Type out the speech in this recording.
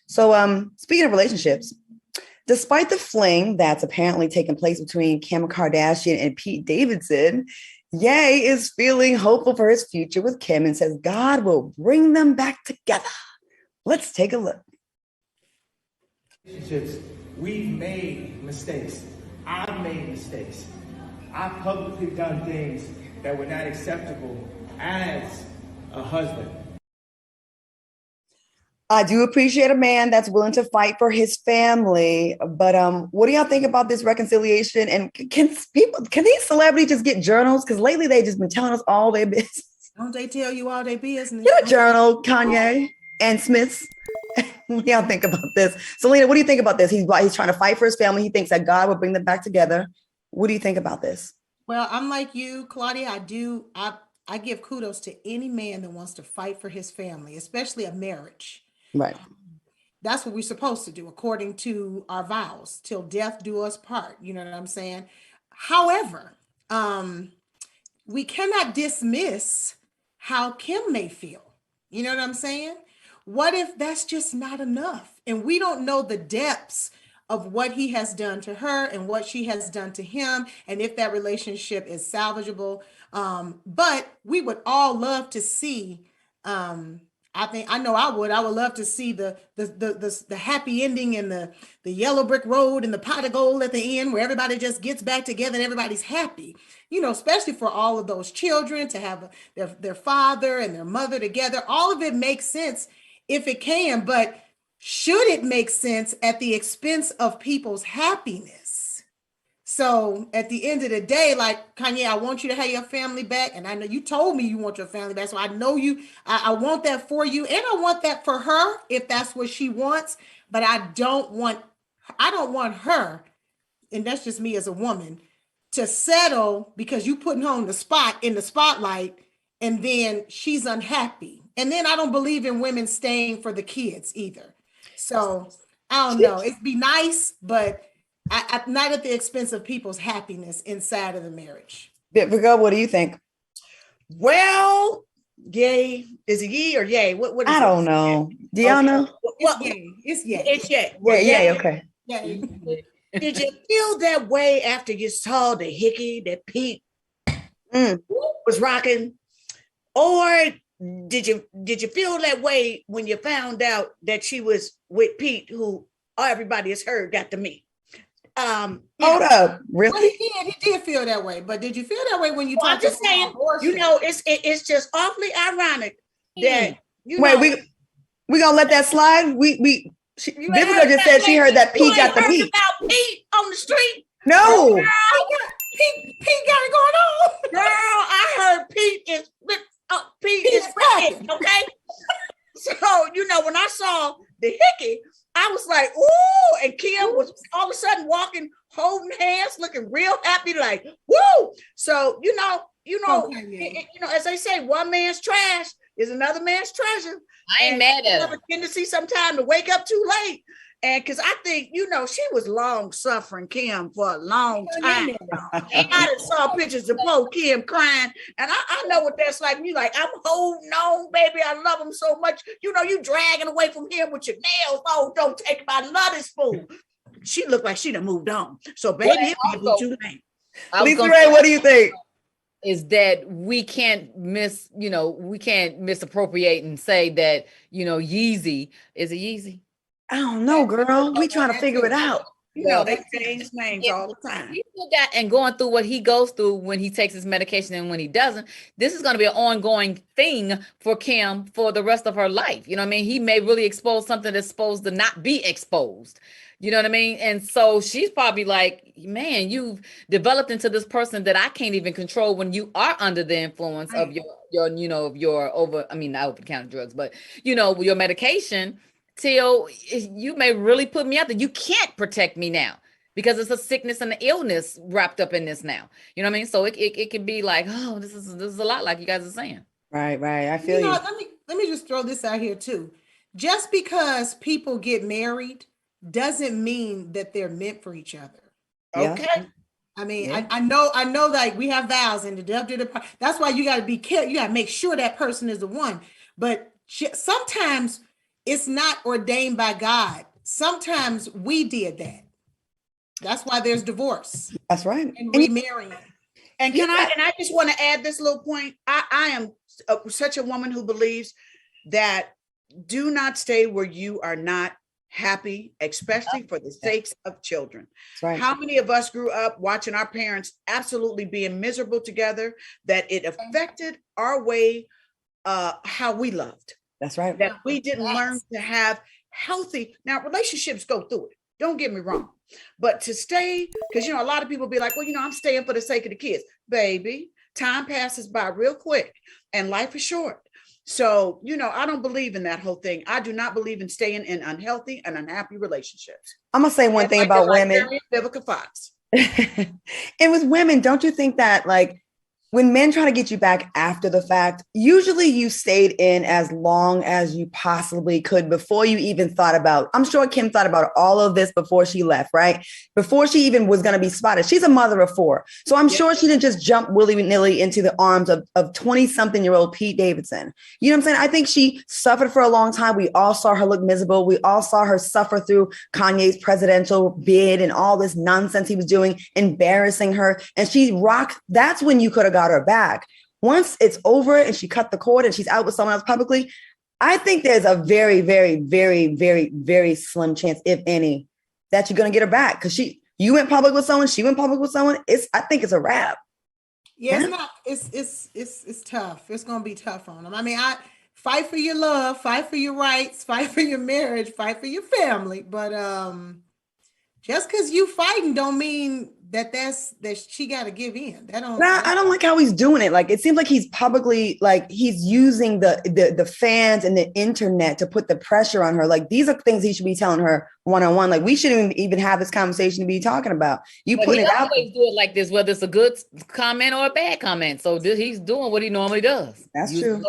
So, speaking of relationships, despite the fling that's apparently taking place between Kim Kardashian and Pete Davidson, Ye is feeling hopeful for his future with Kim and says God will bring them back together. Let's take a look. Relationships, we've made mistakes. I've made mistakes. I've publicly done things that were not acceptable as a husband. I do appreciate a man that's willing to fight for his family, but what do y'all think about this reconciliation? And can these celebrities just get journals? Because lately they just been telling us all their business. Don't they tell you all their business? Get a journal, Kanye and Smiths. What do y'all think about this? Selena, what do you think about this? He's trying to fight for his family. He thinks that God will bring them back together. What do you think about this? Well, I'm like you, Claudia. I give kudos to any man that wants to fight for his family, especially a marriage. Right. That's what we're supposed to do according to our vows, till death do us part. You know what I'm saying? However, we cannot dismiss how Kim may feel. You know what I'm saying? What if that's just not enough? And we don't know the depths of what he has done to her and what she has done to him, and if that relationship is salvageable. But we would all love to see, I know I would love to see the happy ending and the yellow brick road and the pot of gold at the end, where everybody just gets back together and everybody's happy, especially for all of those children to have their father and their mother together. All of it makes sense if it can, but should it make sense at the expense of people's happiness? So at the end of the day, like, Kanye, I want you to have your family back. And I know you told me you want your family back. So I know I want that for you. And I want that for her if that's what she wants. But I don't want her, and that's just me as a woman, to settle because you putting her on in the spotlight, and then she's unhappy. And then I don't believe in women staying for the kids either. So I don't know. It'd be nice, but I not at the expense of people's happiness inside of the marriage. Virgo, what do you think? Well, yay. Is it ye or yay? What is I don't know. Do y'all know? Well, it's yay. It's yay. Well, yay, okay. Yay. Did you feel that way after you saw the hickey that Pete was rocking? Or did you feel that way when you found out that she was with Pete, who everybody has heard got to meet? Hold up, really? Well, he did feel that way, but did you feel that way when you talked I'm just saying, it's just awfully ironic that we gonna let that slide. Vivica just said she heard that Pete got the meat. About Pete on the street. No, Pete got it going on. Girl, I heard Pete is cracking, okay? So, when I saw the hickey, I was like, ooh, and Kim was all of a sudden walking, holding hands, looking real happy, like, woo. So, as they say, one man's trash is another man's treasure. I ain't mad at her. I have a tendency sometimes to wake up too late. And because I think, she was long suffering Kim for a long time. And I done saw pictures of poor Kim crying. And I know what that's like. You like, I'm holding on, baby. I love him so much. You dragging away from him with your nails. Oh, don't take him. I love this fool. She looked like she done moved on. So, baby, it may be too late. Lisa Ray, what do you think? Is that we can't misappropriate and say that, Yeezy is a Yeezy. I don't know, girl. We trying to figure it out. They change names all the time. And going through what he goes through when he takes his medication and when he doesn't, this is going to be an ongoing thing for Kim for the rest of her life. You know what I mean? He may really expose something that's supposed to not be exposed. You know what I mean? And so she's probably like, man, you've developed into this person that I can't even control when you are under the influence of your not over-the-counter drugs, but, your medication. Till you may really put me out there. You can't protect me now because it's a sickness and an illness wrapped up in this now. You know what I mean? So it can be like, oh, this is a lot, like you guys are saying. Right. I feel you. Let me just throw this out here too. Just because people get married doesn't mean that they're meant for each other. Okay. Yeah. I mean, yeah. I know, like we have vows and that's why you got to be careful. You got to make sure that person is the one. But sometimes it's not ordained by God. Sometimes we did that. That's why there's divorce That's right. and remarrying. And I just want to add this little point. I am such a woman who believes that do not stay where you are not happy, especially for the sakes of children. That's right. How many of us grew up watching our parents absolutely being miserable together, that it affected our way, how we loved. That's right. That we didn't learn to have healthy, now relationships go through it. Don't get me wrong. But to stay, because, a lot of people be like, well, I'm staying for the sake of the kids. Baby, time passes by real quick and life is short. So, I don't believe in that whole thing. I do not believe in staying in unhealthy and unhappy relationships. I'm going to say one thing about women. Vivica Fox. And with women, don't you think that when men try to get you back after the fact, usually you stayed in as long as you possibly could before you even thought about, I'm sure Kim thought about all of this before she left, right? Before she even was going to be spotted. She's a mother of 4. So I'm sure she didn't just jump willy-nilly into the arms of 20-something-year-old Pete Davidson. You know what I'm saying? I think she suffered for a long time. We all saw her look miserable. We all saw her suffer through Kanye's presidential bid and all this nonsense he was doing, embarrassing her. And she rocked. That's when you could have got her back. Once it's over and she cut the cord and she's out with someone else publicly, I think there's a very, very, very, very, very slim chance, if any, that you're going to get her back, because you went public with someone, she went public with someone. I think it's a wrap. Yeah, it's tough. It's going to be tough on them. I mean, I fight for your love, fight for your rights, fight for your marriage, fight for your family. But just because you fighting don't mean that she got to give in. I don't like how he's doing it. It seems like he's publicly, he's using the fans and the internet to put the pressure on her. These are things he should be telling her one-on-one. We shouldn't even have this conversation to be talking about. You put it out. He always do it like this, whether it's a good comment or a bad comment. So he's doing what he normally does. That's true.